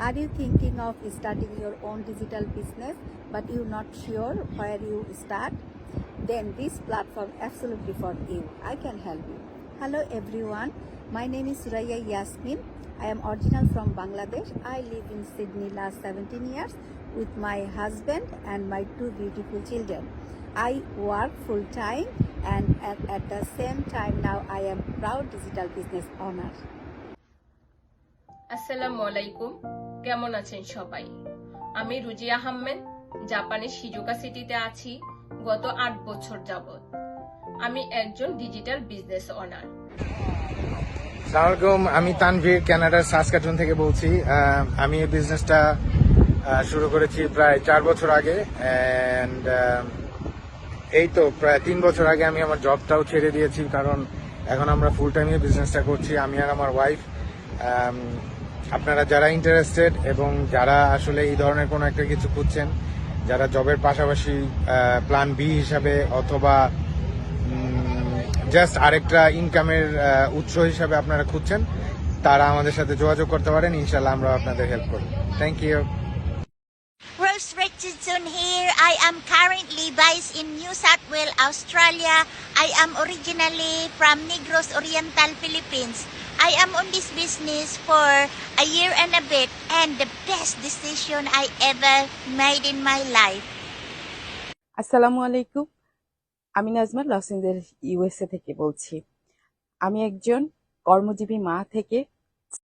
Are you thinking of starting your own digital business but you're not sure where you start? Then this platform absolutely for you. I can help you. Hello everyone, my name is Suraya Yasmin. I am original from Bangladesh. I live in Sydney last 17 years with my husband and my two beautiful children. I work full time and at the same time now I am proud digital business owner. আসসালামু আলাইকুম, কেমন আছেন সবাই? আমি রুজি আহমেদ, জাপানের Shizuka সিটিতে আছি গত 8 বছর যাবত। আমি একজন ডিজিটাল বিজনেস ওনার। আসসালামু আলাইকুম, আমি তানভীর কানাডার সাসকাচুন থেকে বলছি। আমি এই বিজনেসটা শুরু করেছি প্রায় 4 বছর আগে এন্ড এই তো প্রায় 3 বছর আগে আমি আমার জবটাও ছেড়ে দিয়েছি, কারণ এখন আমরা ফুল টাইমে বিজনেসটা করছি, আমি আর আমার ওয়াইফ। আপনারা যারা ইন্টারেস্টেড এবং যারা আসলে এই ধরনের কোনো একটা কিছু খুঁজছেন, যারা জবের পাশাপাশি প্ল্যান বি হিসাবে অথবা জাস্ট আরেকটা ইনকামের উৎস হিসাবে আপনারা খুঁজছেন, তারা আমাদের সাথে যোগাযোগ করতে পারেন। ইনশাল্লাহ আমরা আপনাদের হেল্প করব। Thank you. Ruzi Jakaria here. I am currently based in New South Wales, Australia. I am originally from Negros Oriental, Philippines. I am on this business for a year and a bit, and the best decision I ever made in my life. আসসালামু আলাইকুম, আমি Nazma Los Angeles USA থেকে বলছি। আমি একজন কর্মজীবী মা থেকে